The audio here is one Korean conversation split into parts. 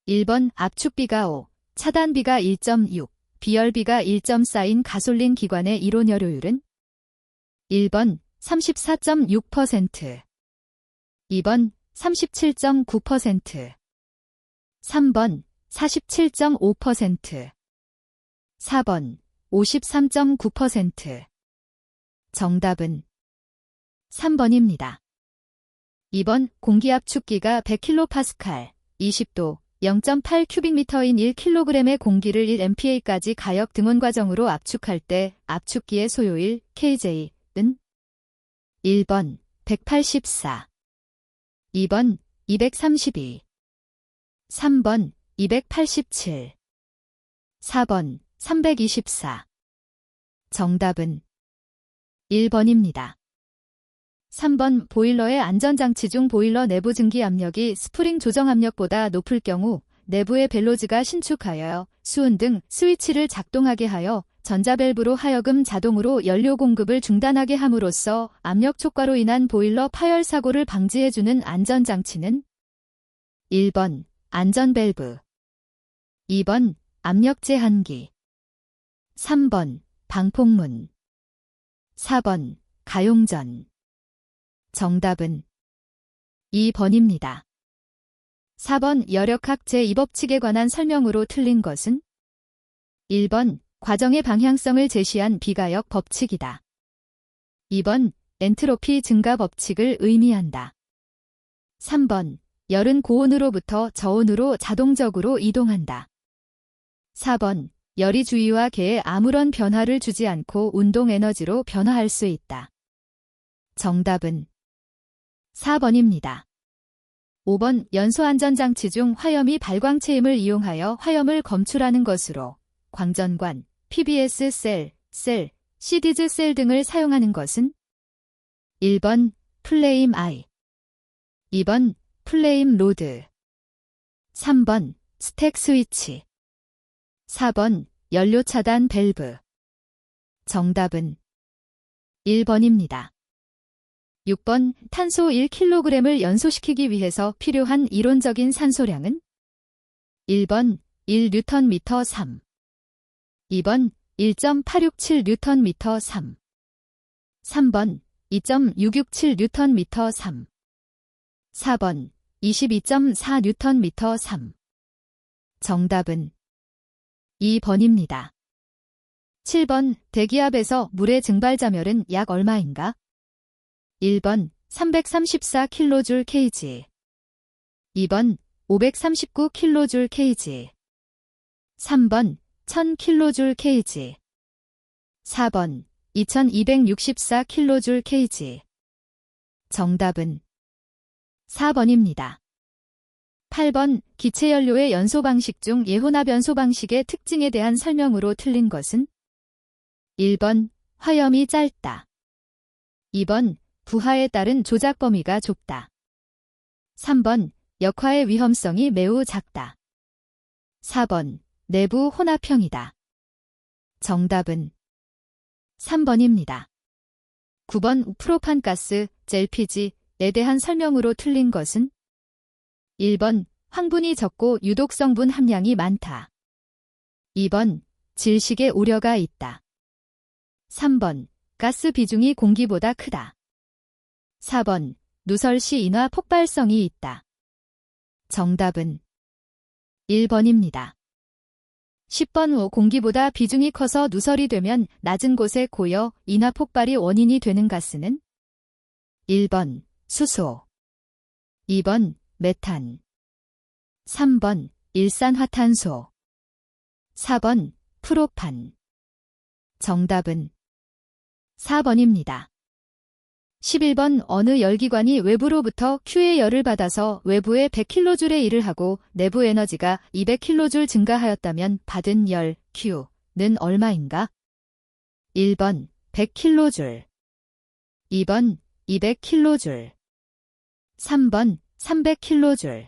1번 압축비가 5, 차단비가 1.6, 비열비가 1.4인 가솔린 기관의 이론여료율은 1번 34.6%, 2번 37.9%, 3번 47.5%, 4번 53.9%. 정답은 3번입니다. 2번 공기압축기가 100kPa, 20도, 0.8 큐빅미터인 1kg의 공기를 1MPa까지 가역 등온 과정으로 압축할 때 압축기의 소요일 kJ는 1번 184, 2번 232, 3번 287, 4번 324. 정답은 1번입니다. 3번 보일러의 안전장치 중 보일러 내부 증기 압력이 스프링 조정 압력보다 높을 경우 내부의 벨로즈가 신축하여 수은 등 스위치를 작동하게 하여 전자밸브로 하여금 자동으로 연료 공급을 중단하게 함으로써 압력 촉과로 인한 보일러 파열 사고를 방지해주는 안전장치는 1번 안전밸브, 2번 압력 제한기, 3번 방폭문, 4번 가용전. 정답은 2번입니다. 4번 열역학 제2법칙에 관한 설명으로 틀린 것은 1번 과정의 방향성을 제시한 비가역 법칙이다. 2번 엔트로피 증가 법칙을 의미한다. 3번 열은 고온으로부터 저온으로 자동적으로 이동한다. 4번 열이 주위와 계에 아무런 변화를 주지 않고 운동 에너지로 변화할 수 있다. 정답은 4번입니다. 5번 연소안전장치 중 화염이 발광체임을 이용하여 화염을 검출하는 것으로 광전관, PBS 셀, CD즈 셀 등을 사용하는 것은 1번 플레임 아이, 2번 플레임 로드, 3번 스택 스위치, 4번 연료 차단 밸브. 정답은 1번입니다. 6번 탄소 1kg을 연소시키기 위해서 필요한 이론적인 산소량은 1번 1Nm 3, 2번 1.867Nm 3, 3번 2.667Nm 3, 4번 22.4Nm 3. 정답은 2번입니다. 7번 대기압에서 물의 증발자멸은 약 얼마인가? 1번 334kJ/kg, 2번 539kJ/kg, 3번 1000kJ/kg, 4번 2264kJ/kg. 정답은 4번입니다. 8번 기체연료의 연소 방식 중 예혼합 연소 방식의 특징에 대한 설명으로 틀린 것은 1번 화염이 짧다, 2번 부하에 따른 조작 범위가 좁다, 3번 역화의 위험성이 매우 작다, 4번 내부 혼합형이다. 정답은 3번입니다. 9번 프로판가스, LPG에 대한 설명으로 틀린 것은 1번 황분이 적고 유독성분 함량이 많다, 2번 질식의 우려가 있다, 3번 가스 비중이 공기보다 크다, 4번 누설 시 인화 폭발성이 있다. 정답은 1번입니다. 10번 공기보다 비중이 커서 누설이 되면 낮은 곳에 고여 인화 폭발이 원인이 되는 가스는 1번 수소, 2번 메탄, 3번 일산화탄소, 4번 프로판. 정답은 4번입니다. 11번 어느 열기관이 외부로부터 Q의 열을 받아서 외부에 100kJ의 일을 하고 내부 에너지가 200kJ 증가하였다면 받은 열 Q는 얼마인가? 1번 100kJ, 2번 200kJ, 3번 300kJ,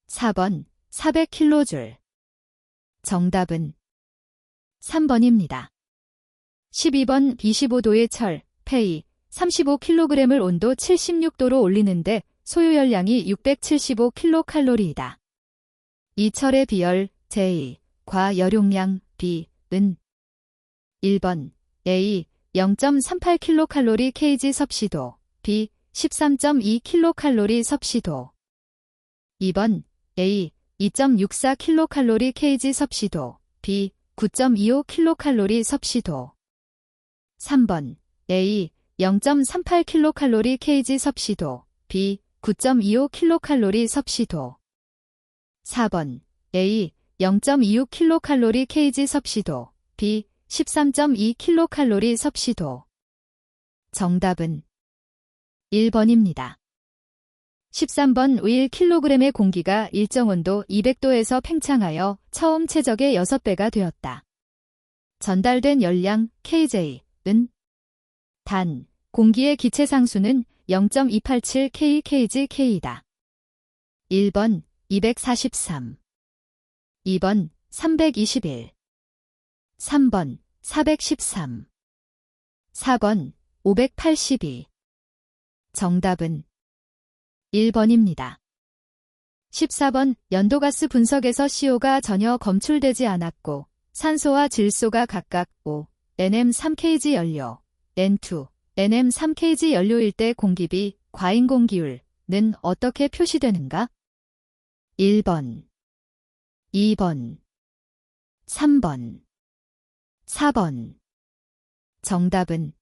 4번 400kJ. 정답은 3번입니다. 12번 B15도의 철, 폐이 35kg을 온도 76도로 올리는데 소요 열량이 675kcal이다. 이철의 비열 제2, 과 여용량 B, 은 1번 A 0.38kcal kg 섭씨도 B 13.2kcal 섭씨도 2번 A 2.64kcal kg 섭씨도 B 9.25kcal 섭씨도 3번 A 0.38kcal kg 섭씨도 B 9.25kcal 섭씨도 4번 A 0.26kcal kg 섭씨도 B 13.2kcal 섭씨도 정답은 1번입니다. 13번 1kg의 공기가 일정 온도 200도에서 팽창하여 처음 최적의 6배가 되었다. 전달된 열량 kJ은 단, 공기의 기체 상수는 0.287 kg/k다. 1번 243 2번 321 3번 413 4번 582 정답은 1번입니다. 14번 연도가스 분석에서 CO가 전혀 검출되지 않았고 산소와 질소가 각각 5, nm3kg 연료, N2, nm3kg 연료일 때 공기비, 과잉공기율은 어떻게 표시되는가? 1번 2번 3번 4번 정답은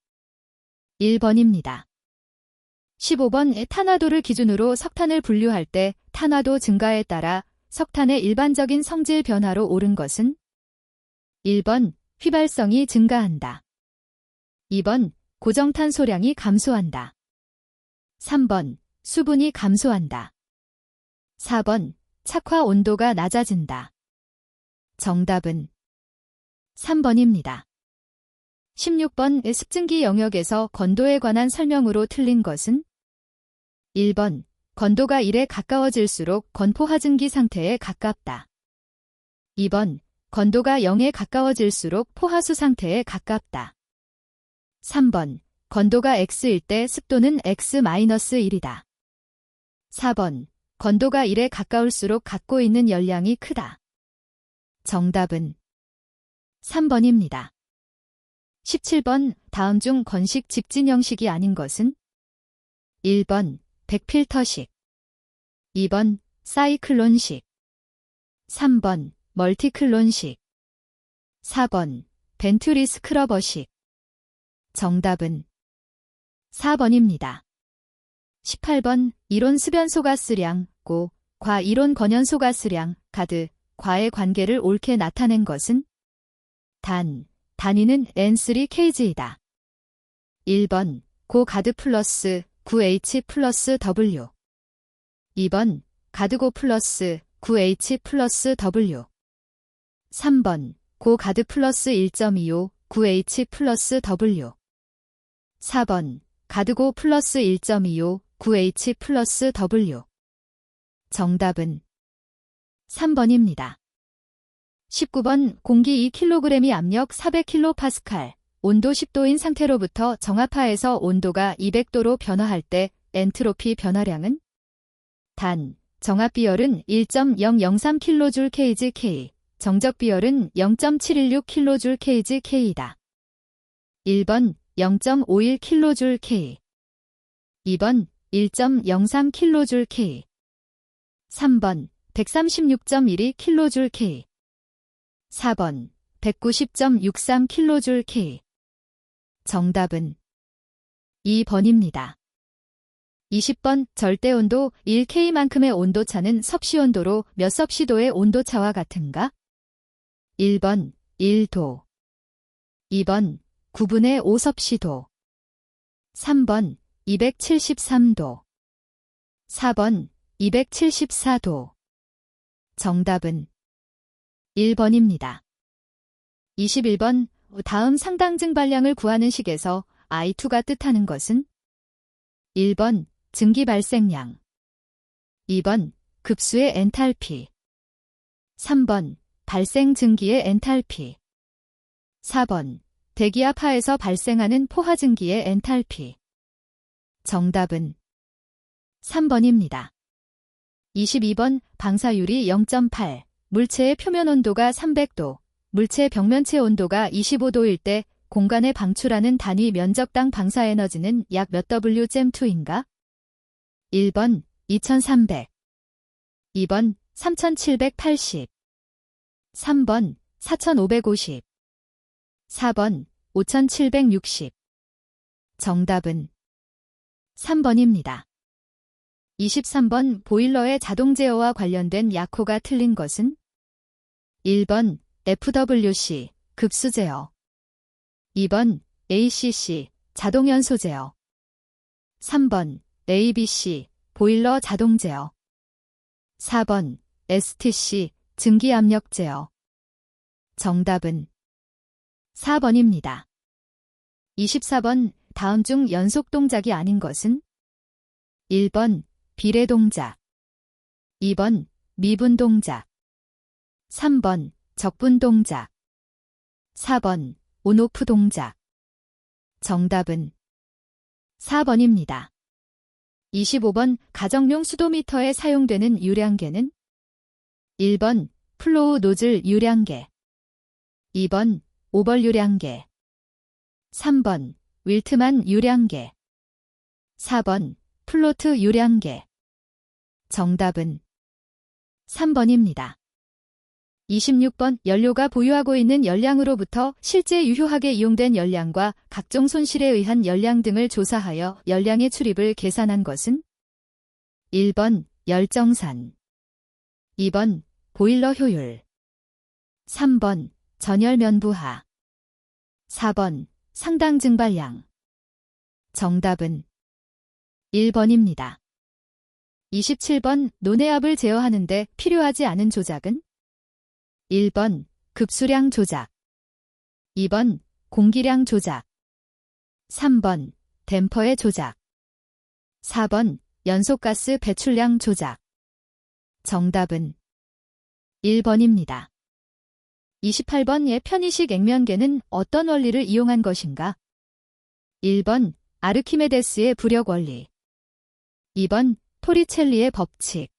1번입니다. 15번 에탄화도를 기준으로 석탄을 분류할 때 탄화도 증가에 따라 석탄의 일반적인 성질 변화로 옳은 것은 1번 휘발성이 증가한다. 2번 고정탄소량이 감소한다. 3번 수분이 감소한다. 4번 착화 온도가 낮아진다. 정답은 3번입니다. 16번 습증기 영역에서 건도에 관한 설명으로 틀린 것은 1번 건도가 1에 가까워질수록 건포하증기 상태에 가깝다. 2번 건도가 0에 가까워질수록 포하수 상태에 가깝다. 3번 건도가 X일 때 습도는 X-1이다. 4번 건도가 1에 가까울수록 갖고 있는 열량이 크다. 정답은 3번입니다. 17번 다음 중 건식 집진 형식이 아닌 것은 1번 백필터식 2번 사이클론식 3번 멀티클론식 4번 벤투리 스크러버식 정답은 4번입니다. 18번 이론 수변소가스량 고, 과 이론 건연소가스량 가드, 과의 관계를 옳게 나타낸 것은 단위는 N3kg이다. 1번 고 가드 플러스 9H 플러스 W 2번 가드고 플러스 9H 플러스 W 3번 고 가드 플러스 1.25 9H 플러스 W 4번 가드고 플러스 1.25 9H 플러스 W 정답은 3번입니다. 19번 공기 2kg이 압력 400kPa, 온도 10도인 상태로부터 정압하에서 온도가 200도로 변화할 때 엔트로피 변화량은 정압 비열은 1.003kJ/kg, 정적 비열은 0.716kJ/kg이다. 1번 0.51kJ/kg 2번 1.03kJ/kg 3번 136.12kJ/kg 4번 190.63kJ/kg 정답은 2번입니다. 20번 절대온도 1K만큼의 온도차는 섭씨온도로 몇 섭씨도의 온도차와 같은가? 1번 1도 2번 9분의 5 섭씨도 3번 273도 4번 274도 정답은 1번입니다. 21번 다음 상당 증발량을 구하는 식에서 I2가 뜻하는 것은 1번 증기 발생량 2번 급수의 엔탈피 3번 발생 증기의 엔탈피 4번 대기압 하에서 발생하는 포화 증기의 엔탈피 정답은 3번입니다. 22번 방사율이 0.8, 물체의 표면 온도가 300도, 물체 벽면체 온도가 25도일 때 공간에 방출하는 단위 면적당 방사에너지는 약 몇 Wm2인가? 1번 2300, 2번 3780, 3번 4550, 4번 5760. 정답은 3번입니다. 23번 보일러의 자동 제어와 관련된 약호가 틀린 것은? 1번 FWC 급수 제어, 2번 ACC 자동 연소 제어, 3번 ABC 보일러 자동 제어, 4번 STC 증기 압력 제어. 정답은 4번입니다. 24번 다음 중 연속 동작이 아닌 것은? 1번 비례 동작, 2번 미분 동작, 3번 적분 동작, 4번 온오프 동작. 정답은 4번입니다. 25번 가정용 수도미터에 사용되는 유량계는? 1번 플로우 노즐 유량계, 2번 오벌 유량계, 3번 윌트만 유량계, 4번 플로트 유량계. 정답은 3번입니다. 26번 연료가 보유하고 있는 열량으로부터 실제 유효하게 이용된 열량과 각종 손실에 의한 열량 등을 조사하여 열량의 출입을 계산한 것은? 1번 열정산, 2번 보일러 효율, 3번 전열 면부하, 4번 상당 증발량. 정답은 1번입니다. 27번 논해압을 제어하는 데 필요하지 않은 조작은? 1번 급수량 조작, 2번 공기량 조작, 3번 댐퍼의 조작, 4번 연소가스 배출량 조작. 정답은 1번입니다. 28번의 편의식 액면계는 어떤 원리를 이용한 것인가? 1번 아르키메데스의 부력 원리, 2번 토리첼리의 법칙,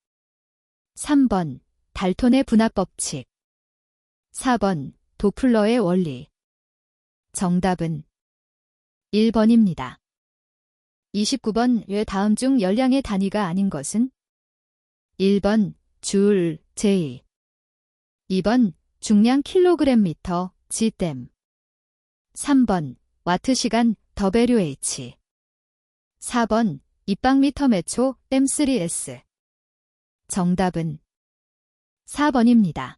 3번 달톤의 분압 법칙, 4번 도플러의 원리. 정답은 1번입니다. 29번 왜 다음 중 열량의 단위가 아닌 것은? 1번 줄, J, 2번 중량 킬로그램미터, G댐, 3번 와트시간, WH, 4번 입방미터 매초, M3S. 정답은 4번입니다.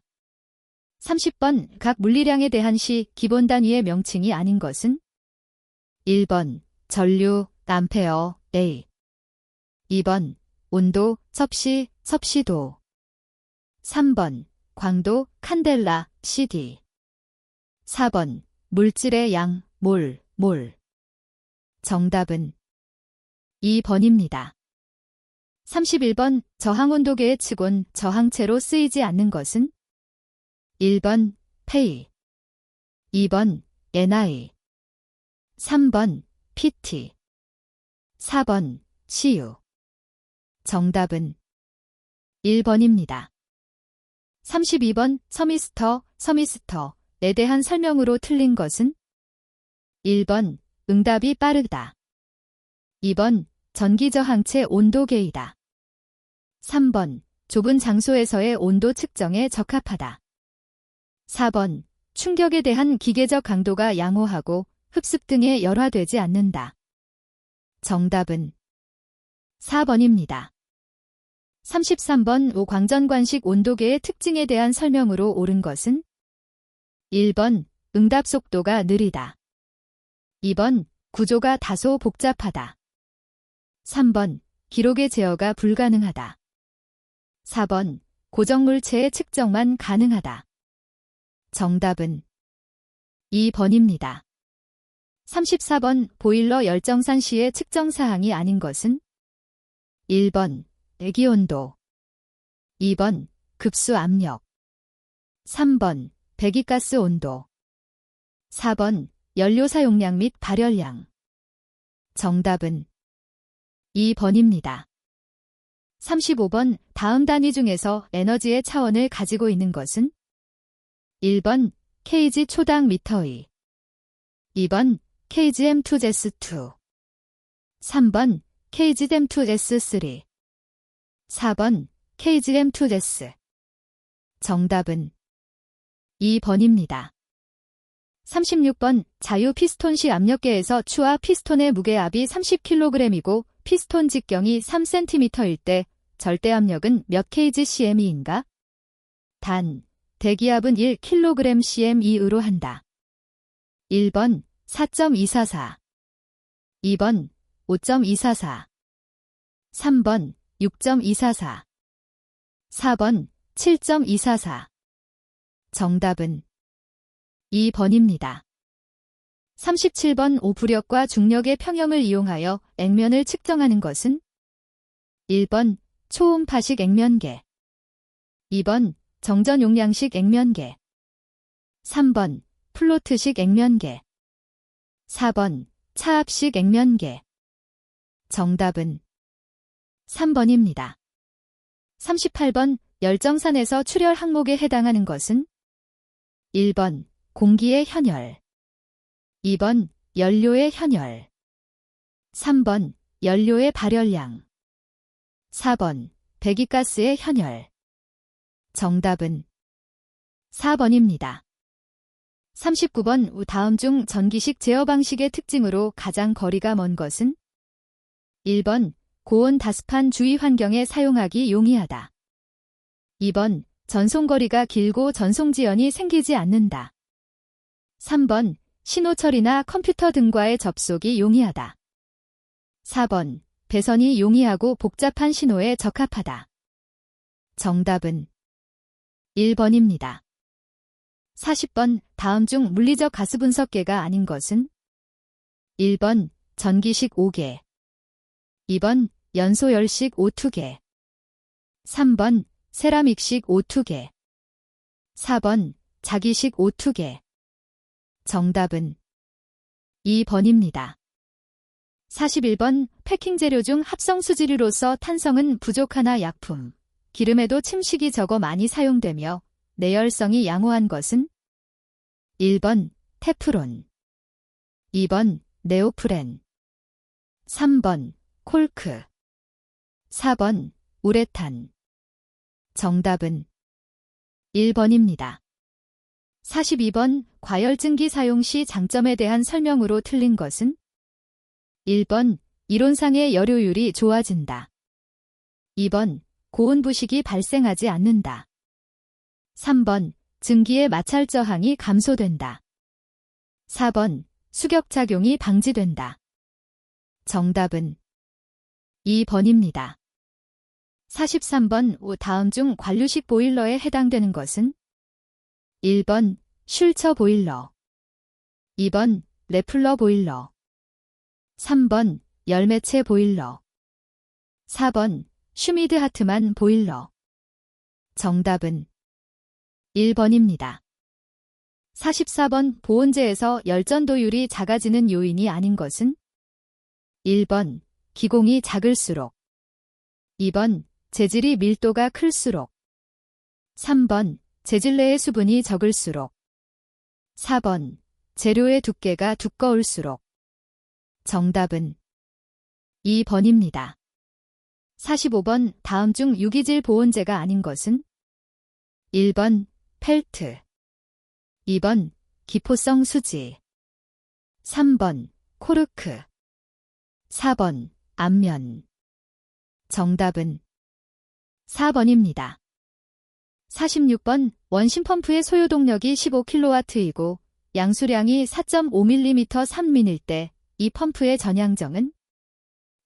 30번 각 물리량에 대한 시 기본 단위의 명칭이 아닌 것은? 1번 전류, 암페어, A, 2번 온도, 섭씨, 섭씨도, 3번 광도, 칸델라, CD, 4번 물질의 양, 몰, 몰. 정답은 2번입니다. 31번 저항온도계의 측온, 저항체로 쓰이지 않는 것은? 1번 페이, 2번 NI, 3번 PT, 4번 CU. 정답은 1번입니다. 32번 서미스터에 대한 설명으로 틀린 것은? 1번 응답이 빠르다, 2번 전기저항체 온도계이다, 3번 좁은 장소에서의 온도 측정에 적합하다, 4번 충격에 대한 기계적 강도가 양호하고 흡습 등에 열화되지 않는다. 정답은 4번입니다. 33번 오광전관식 온도계의 특징에 대한 설명으로 옳은 것은? 1번 응답 속도가 느리다, 2번 구조가 다소 복잡하다, 3번 기록의 제어가 불가능하다, 4번 고정물체의 측정만 가능하다. 정답은 2번입니다. 34번 보일러 열정산 시의 측정사항이 아닌 것은? 1번 대기온도, 2번 급수 압력, 3번 배기가스 온도, 4번 연료 사용량 및 발열량. 정답은 2번입니다. 35번 다음 단위 중에서 에너지의 차원을 가지고 있는 것은? 1번 kg 초당 미터의, 2번 kgm2s2, 3번 kgm2s3, 4번 kgm2s. 정답은 2번입니다. 36번 자유 피스톤식 압력계에서 추와 피스톤의 무게압이 30kg이고 피스톤 직경이 3cm일 때 절대 압력은 몇 kgcm인가? 단, 대기압은 1kgcm으로 한다. 1번 4.244, 2번 5.244, 3번 6.244, 4번 7.244. 정답은 2번입니다. 37번 오부력과 중력의 평형을 이용하여 액면을 측정하는 것은? 1번 초음파식 액면계, 2번 정전용량식 액면계, 3번 플로트식 액면계, 4번 차압식 액면계. 정답은 3번입니다. 38번 열정산에서 출혈 항목에 해당하는 것은? 1번 공기의 현혈, 2번 연료의 현혈, 3번 연료의 발열량, 4번 배기가스의 현혈. 정답은 4번입니다. 39번 다음 중 전기식 제어 방식의 특징으로 가장 거리가 먼 것은? 1번 고온 다습한 주위 환경에 사용하기 용이하다. 2번 전송거리가 길고 전송지연이 생기지 않는다. 3번 신호처리나 컴퓨터 등과의 접속이 용이하다. 4번 배선이 용이하고 복잡한 신호에 적합하다. 정답은 1번입니다. 40번 다음 중 물리적 가스 분석계가 아닌 것은? 1번 전기식 5개, 2번 연소열식 O2개, 3번 세라믹식 O2개, 4번 자기식 O2개. 정답은 2번입니다. 41번 패킹 재료 중 합성 수지류로서 탄성은 부족하나 약품, 기름에도 침식이 적어 많이 사용되며 내열성이 양호한 것은? 1번 테프론, 2번 네오프렌, 3번 콜크, 4번 우레탄. 정답은 1번입니다. 42번 과열증기 사용 시 장점에 대한 설명으로 틀린 것은? 1번 이론상의 열효율이 좋아진다. 2번 고온 부식이 발생하지 않는다. 3번 증기의 마찰 저항이 감소된다. 4번 수격작용이 방지된다. 정답은 2번입니다. 43번 다음 중 관류식 보일러에 해당되는 것은? 1번 슐처 보일러, 2번 레플러 보일러, 3번 열매체 보일러, 4번 슈미드 하트만 보일러. 정답은 1번입니다. 44번 보온재에서 열전도율이 작아지는 요인이 아닌 것은? 1번 기공이 작을수록, 2번 재질이 밀도가 클수록, 3번 재질 내의 수분이 적을수록, 4번 재료의 두께가 두꺼울수록. 정답은 2번입니다. 45번 다음 중 유기질 보온재가 아닌 것은? 1번 펠트, 2번 기포성 수지, 3번 코르크, 4번 앞면. 정답은 4번입니다. 46번 원심 펌프의 소요 동력이 15kW이고 양수량이 4.5mm 3민일 때 이 펌프의 전향정은?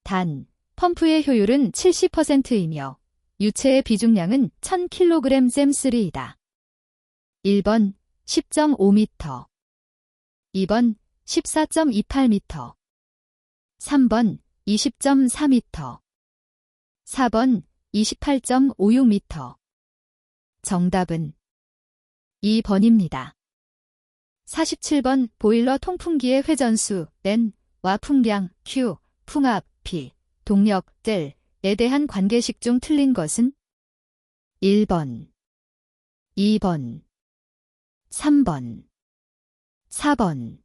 단, 펌프의 효율은 70%이며 유체의 비중량은 1000kg 잼3이다. 1번 10.5m, 2번 14.28m, 3번 20.4m, 4번 28.56m. 정답은 2번입니다. 47번 보일러 통풍기의 회전수 N, 와 풍량 Q, 풍압 P, 동력 Δ, 대한 관계식 중 틀린 것은 1번, 2번, 3번, 4번.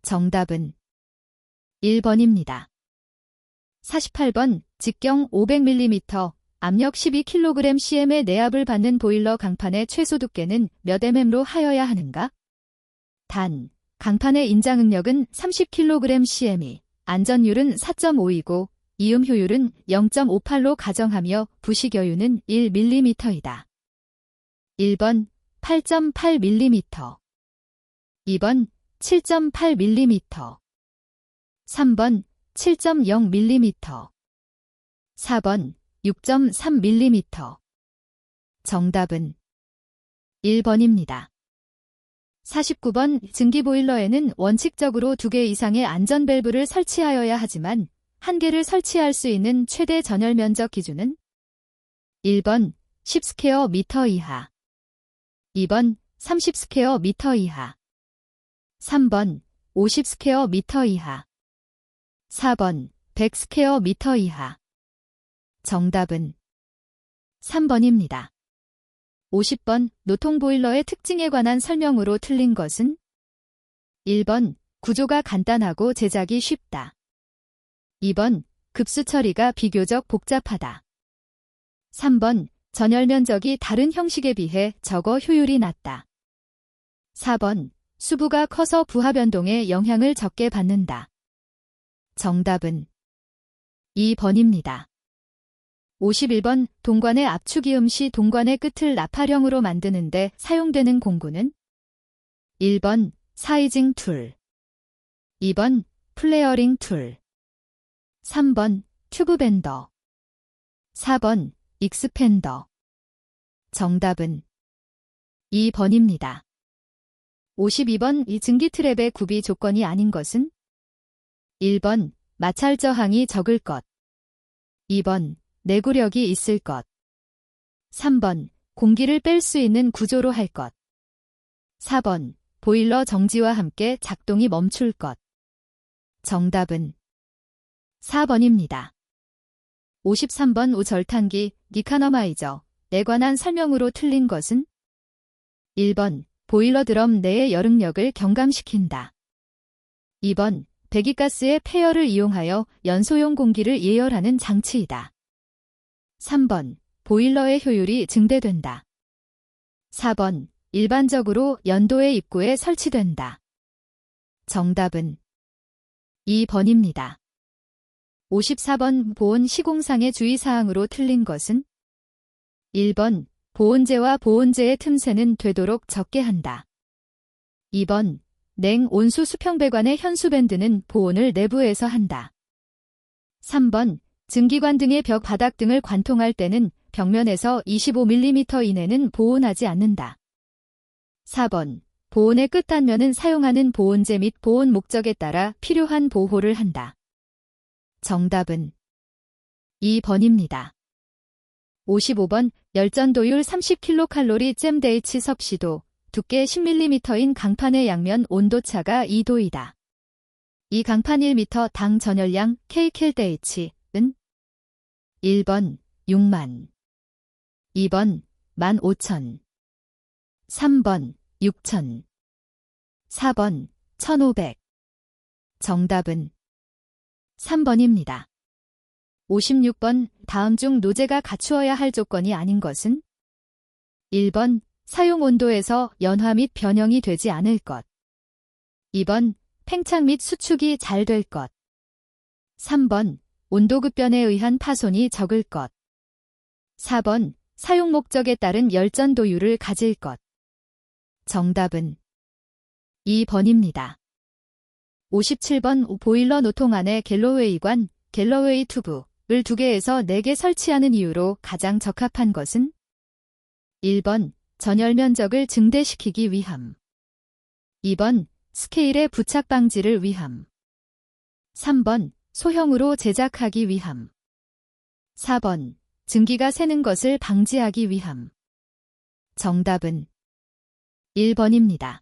정답은 1번입니다. 48번 직경 500mm, 압력 12kg/cm의 내압을 받는 보일러 강판의 최소 두께는 몇 mm로 하여야 하는가? 단, 강판의 인장응력은 30kg/cm, 안전율은 4.5이고 이음 효율은 0.58로 가정하며 부식여유는 1mm이다. 1번 8.8mm, 2번 7.8mm, 3번 7.0mm, 4번 6.3mm. 정답은 1번입니다. 49번 증기보일러에는 원칙적으로 2개 이상의 안전밸브를 설치하여야 하지만 1개를 설치할 수 있는 최대 전열 면적 기준은 1번 10스퀘어 미터 이하, 2번 30스퀘어 미터 이하, 3번 50스퀘어 미터 이하, 4번 100스퀘어 미터 이하. 정답은 3번입니다. 50번 노통보일러의 특징에 관한 설명으로 틀린 것은 1번 구조가 간단하고 제작이 쉽다. 2번 급수 처리가 비교적 복잡하다. 3번 전열 면적이 다른 형식에 비해 적어 효율이 낮다. 4번 수부가 커서 부하 변동에 영향을 적게 받는다. 정답은 2번입니다. 51번 동관의 압축이음 시 동관의 끝을 나팔형으로 만드는데 사용되는 공구는 1번 사이징 툴, 2번 플레어링 툴, 3번 튜브 밴더, 4번 익스펜더. 정답은 2번입니다. 52번 이 증기 트랩의 구비 조건이 아닌 것은 1번 마찰 저항이 적을 것, 2번 내구력이 있을 것, 3번 공기를 뺄 수 있는 구조로 할 것, 4번 보일러 정지와 함께 작동이 멈출 것. 정답은 4번입니다. 53번 우절탄기 니카너마이저에 관한 설명으로 틀린 것은 1번 보일러 드럼 내의 열응력을 경감시킨다. 2번 배기가스의 폐열을 이용하여 연소용 공기를 예열하는 장치이다. 3번 보일러의 효율이 증대된다. 4번 일반적으로 연도의 입구에 설치된다. 정답은 2번입니다. 54번 보온 시공상의 주의사항으로 틀린 것은 1번 보온재와 보온재의 틈새는 되도록 적게 한다. 2번 냉 온수 수평배관의 현수밴드는 보온을 내부에서 한다. 3번 증기관 등의 벽 바닥 등을 관통할 때는 벽면에서 25mm 이내는 보온하지 않는다. 4번 보온의 끝단면은 사용하는 보온재 및 보온 목적에 따라 필요한 보호를 한다. 정답은 2번입니다. 55번 열전도율 30kcal 잼데이치 섭시도 두께 10mm인 강판의 양면 온도차가 2도이다. 이 강판 1m당 전열량 kcal/H은 1번 6만, 2번 15,000, 3번 6,000, 4번 1,500. 정답은 3번입니다. 56번 다음 중 노제가 갖추어야 할 조건이 아닌 것은 1번 사용 온도에서 연화 및 변형이 되지 않을 것, 2번 팽창 및 수축이 잘 될 것, 3번 온도 급변에 의한 파손이 적을 것, 4번 사용 목적에 따른 열전 도율을 가질 것. 정답은 2번입니다. 57번 보일러 노통 안에 갤러웨이관, 갤러웨이 튜브를 2개에서 4개 설치하는 이유로 가장 적합한 것은 1번 전열 면적을 증대시키기 위함, 2번 스케일의 부착 방지를 위함, 3번 소형으로 제작하기 위함, 4번 증기가 새는 것을 방지하기 위함. 정답은 1번입니다.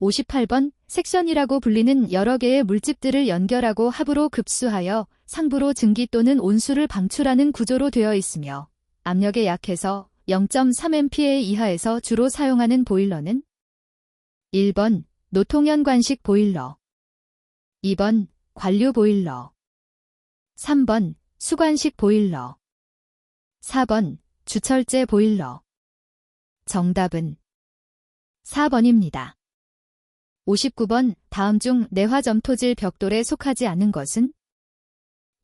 58번 섹션이라고 불리는 여러 개의 물집들을 연결하고 합으로 급수하여 상부로 증기 또는 온수를 방출하는 구조로 되어 있으며 압력에 약해서 0.3MPa 이하에서 주로 사용하는 보일러는 1번 노통연관식 보일러, 2번 관류 보일러, 3번 수관식 보일러, 4번 주철제 보일러. 정답은 4번입니다. 59번 다음 중 내화점토질 벽돌에 속하지 않은 것은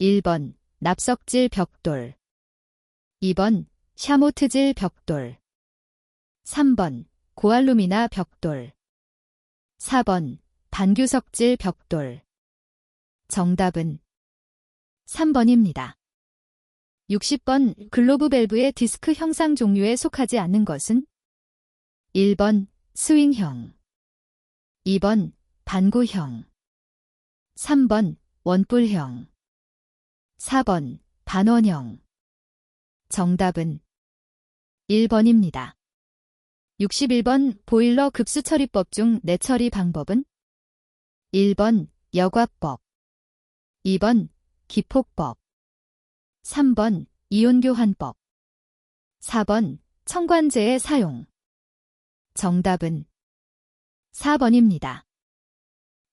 1번 납석질 벽돌, 2번 샤모트질 벽돌, 3번 고알루미나 벽돌, 4번 반규석질 벽돌. 정답은 3번입니다. 60번 글로브 밸브의 디스크 형상 종류에 속하지 않는 것은 1번 스윙형, 2번 반구형, 3번 원뿔형, 4번 반원형. 정답은 1번입니다. 61번 보일러 급수처리법 중 내처리 방법은 1번 여과법, 2번 기폭법, 3번 이온교환법, 4번 청관제의 사용. 정답은 4번입니다.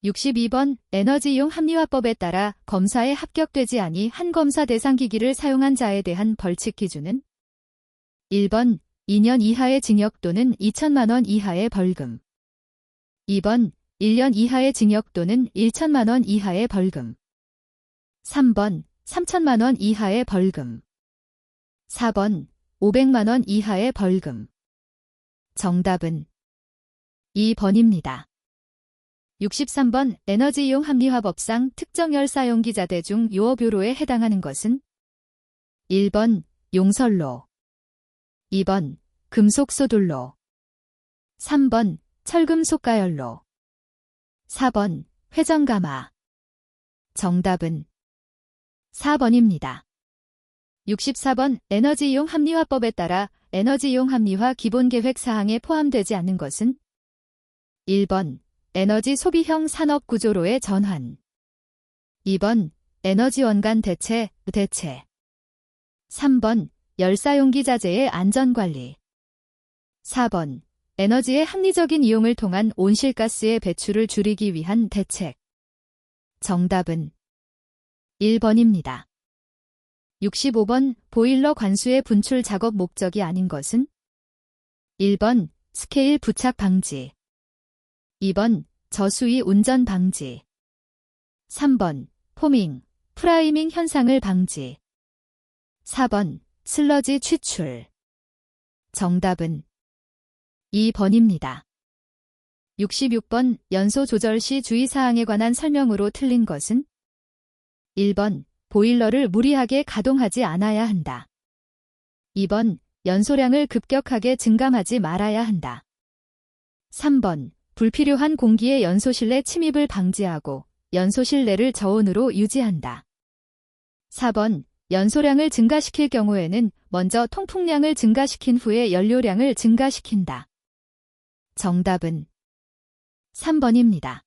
62번 에너지이용 합리화법에 따라 검사에 합격되지 아니한 검사 대상 기기를 사용한 자에 대한 벌칙 기준은 1번 2년 이하의 징역 또는 2천만 원 이하의 벌금, 2번 1년 이하의 징역 또는 1천만 원 이하의 벌금, 3번 3천만 원 이하의 벌금, 4번 500만 원 이하의 벌금. 정답은 2번입니다. 63번 에너지이용 합리화법상 특정열 사용기자재 중 요업요로에 해당하는 것은 1번 용설로, 2번 금속소둘로, 3번 철금속가열로, 4번 회전가마. 정답은 4번입니다. 64번 에너지이용 합리화법에 따라 에너지이용 합리화 기본계획 사항에 포함되지 않는 것은 1번 에너지 소비형 산업구조로의 전환, 2번 에너지 원간 대체, 3번 열사용기자재의 안전관리, 4번 에너지의 합리적인 이용을 통한 온실가스의 배출을 줄이기 위한 대책. 정답은 1번입니다. 65번 보일러 관수의 분출 작업 목적이 아닌 것은 1번 스케일 부착 방지, 2번 저수위 운전 방지, 3번 포밍, 프라이밍 현상을 방지, 4번 슬러지 취출. 정답은 2번입니다. 66번 연소 조절 시 주의사항에 관한 설명으로 틀린 것은 1번 보일러를 무리하게 가동하지 않아야 한다, 2번 연소량을 급격하게 증감하지 말아야 한다, 3번 불필요한 공기의 연소실 내 침입을 방지하고 연소실 내를 저온으로 유지한다, 4번 연소량을 증가시킬 경우에는 먼저 통풍량을 증가시킨 후에 연료량을 증가시킨다. 정답은 3번입니다.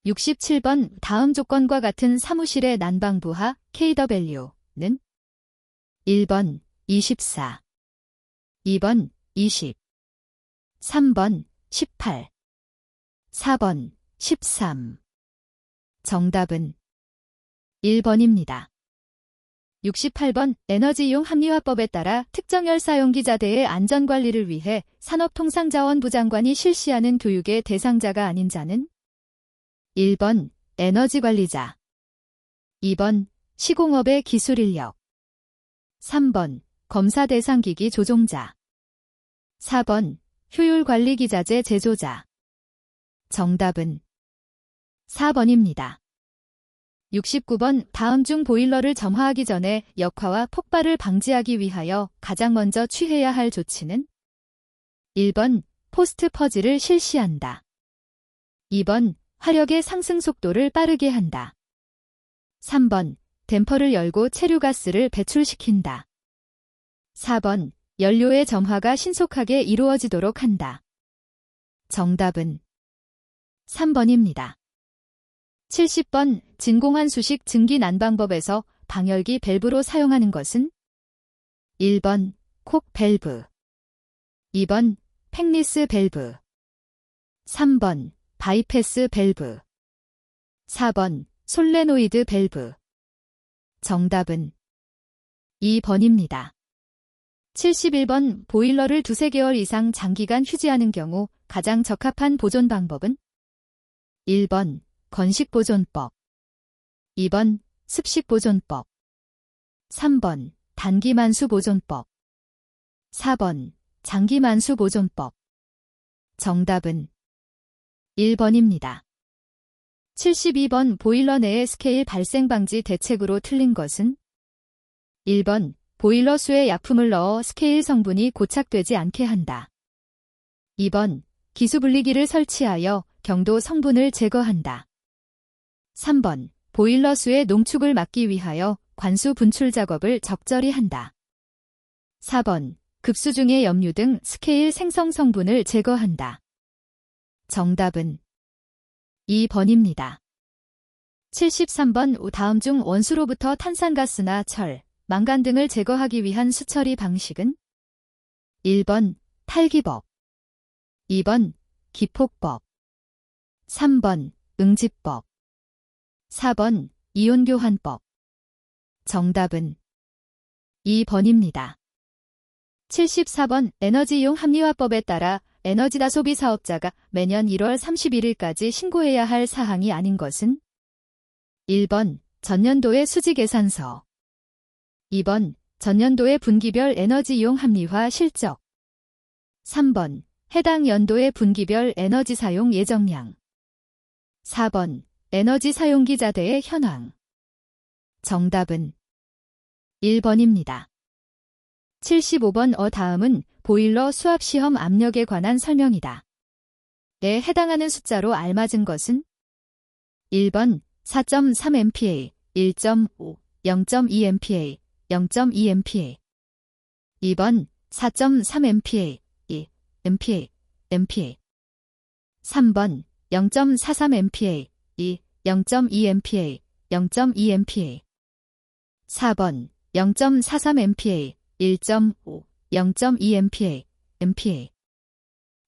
67번 다음 조건과 같은 사무실의 난방부하 kW는 1번 24, 2번 20, 3번 18, 4번 13. 정답은 1번입니다. 68번 에너지이용 합리화법에 따라 특정열 사용기자재의 안전관리를 위해 산업통상자원부 장관이 실시하는 교육의 대상자가 아닌 자는 1번 에너지관리자, 2번 시공업의 기술인력, 3번 검사 대상기기 조종자, 4번 효율관리기자재 제조자. 정답은 4번입니다. 69번 다음 중 보일러를 점화하기 전에 역화와 폭발을 방지하기 위하여 가장 먼저 취해야 할 조치는 1번 포스트 퍼지를 실시한다, 2번 화력의 상승 속도를 빠르게 한다, 3번 댐퍼를 열고 체류가스를 배출시킨다, 4번 연료의 점화가 신속하게 이루어지도록 한다. 정답은 3번입니다. 70번 진공한 수식 증기 난방법에서 방열기 밸브로 사용하는 것은 1번 콕 밸브, 2번 팽리스 밸브, 3번 바이패스 밸브, 4번 솔레노이드 밸브. 정답은 2번입니다. 71번 보일러를 2~3개월 이상 장기간 휴지하는 경우 가장 적합한 보존 방법은 1번 건식보존법, 2번 습식보존법, 3번 단기만수보존법, 4번 장기만수보존법. 정답은 1번입니다. 72번 보일러 내의 스케일 발생 방지 대책으로 틀린 것은 1번 보일러 수에 약품을 넣어 스케일 성분이 고착되지 않게 한다. 2번 기수분리기를 설치하여 경도 성분을 제거한다. 3번 보일러 수의 농축을 막기 위하여 관수 분출 작업을 적절히 한다. 4번 급수 중의 염류 등 스케일 생성 성분을 제거한다. 정답은 2번입니다. 73번 다음 중 원수로부터 탄산가스나 철, 망간 등을 제거하기 위한 수처리 방식은 1번 탈기법, 2번 기폭법, 3번 응집법, 4번 이온교환법. 정답은 2번입니다. 74번 에너지이용 합리화법에 따라 에너지다 소비 사업자가 매년 1월 31일까지 신고해야 할 사항이 아닌 것은 1번 전년도의 수지계산서, 2번 전년도의 분기별 에너지이용 합리화 실적, 3번 해당 연도의 분기별 에너지 사용 예정량, 4번 에너지 사용기자재의 현황. 정답은 1번입니다. 75번 다음은 보일러 수압시험 압력에 관한 설명이다. 에 해당하는 숫자로 알맞은 것은 1번 4.3MPa, 1.5, 0.2MPa, 0.2MPa, 2번 4.3MPa, 2, MPa, MPa, 3번 0.43MPa, 2, 0.2MPa, 0.2MPa, 4번 0.43MPa, 1.5, 0.2MPa, MPa.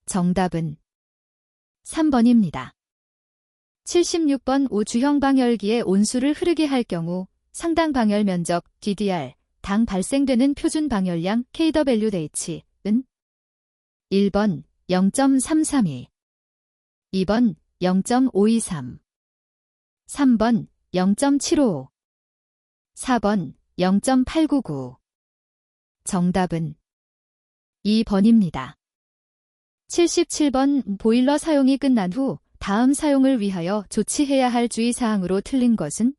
정답은 3번입니다. 76번 주형 방열기에 온수를 흐르게 할 경우 상당 방열 면적 DDR, 당 발생되는 표준 방열량 kWh은 1번 0.332, 2번 0.523, 3번 0.755, 4번 0.899. 정답은 2번입니다. 77번 보일러 사용이 끝난 후 다음 사용을 위하여 조치해야 할 주의사항으로 틀린 것은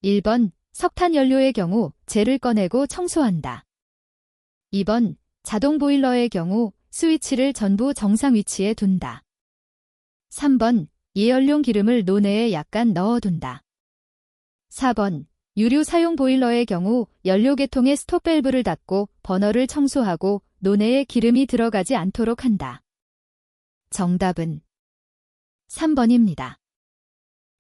1번 석탄 연료의 경우 젤을 꺼내고 청소한다. 2번 자동 보일러의 경우 스위치를 전부 정상 위치에 둔다. 3번 예열용 기름을 노내에 약간 넣어둔다. 4번 유류 사용 보일러의 경우 연료계통의 스톱 밸브를 닫고 버너를 청소하고 노내에 기름이 들어가지 않도록 한다. 정답은 3번입니다.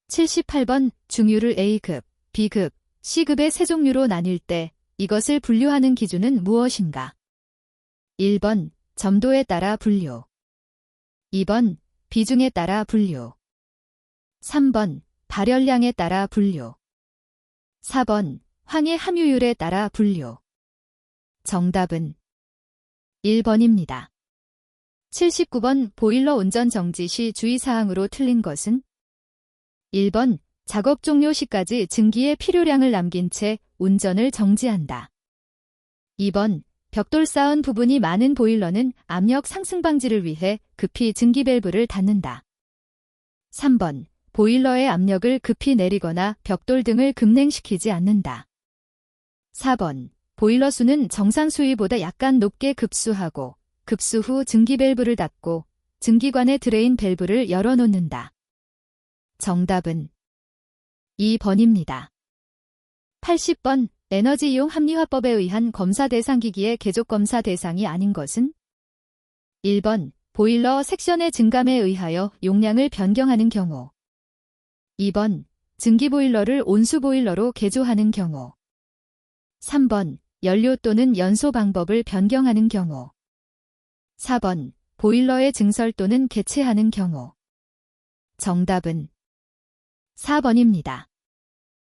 78번 중유를 A급, B급, C급의 세 종류로 나뉠 때 이것을 분류하는 기준은 무엇인가? 1번 점도에 따라 분류, 2번 비중에 따라 분류, 3번 발열량에 따라 분류, 4번 황해 함유율에 따라 분류. 정답은 1번입니다. 79번 보일러 운전 정지 시 주의사항으로 틀린 것은 1번 작업 종료 시까지 증기의 필요량을 남긴 채 운전을 정지한다. 2번 벽돌 쌓은 부분이 많은 보일러는 압력 상승 방지를 위해 급히 증기 밸브를 닫는다. 3번 보일러의 압력을 급히 내리거나 벽돌 등을 급냉시키지 않는다. 4번 보일러 수는 정상 수위보다 약간 높게 급수하고 급수 후 증기 밸브를 닫고 증기관의 드레인 밸브를 열어놓는다. 정답은 2번입니다. 80번 에너지 이용 합리화법에 의한 검사 대상 기기의 개족 검사 대상이 아닌 것은 1번 보일러 섹션의 증감에 의하여 용량을 변경하는 경우, 2번. 증기보일러를 온수보일러로 개조하는 경우. 3번. 연료 또는 연소 방법을 변경하는 경우. 4번. 보일러의 증설 또는 개체하는 경우. 정답은 4번입니다.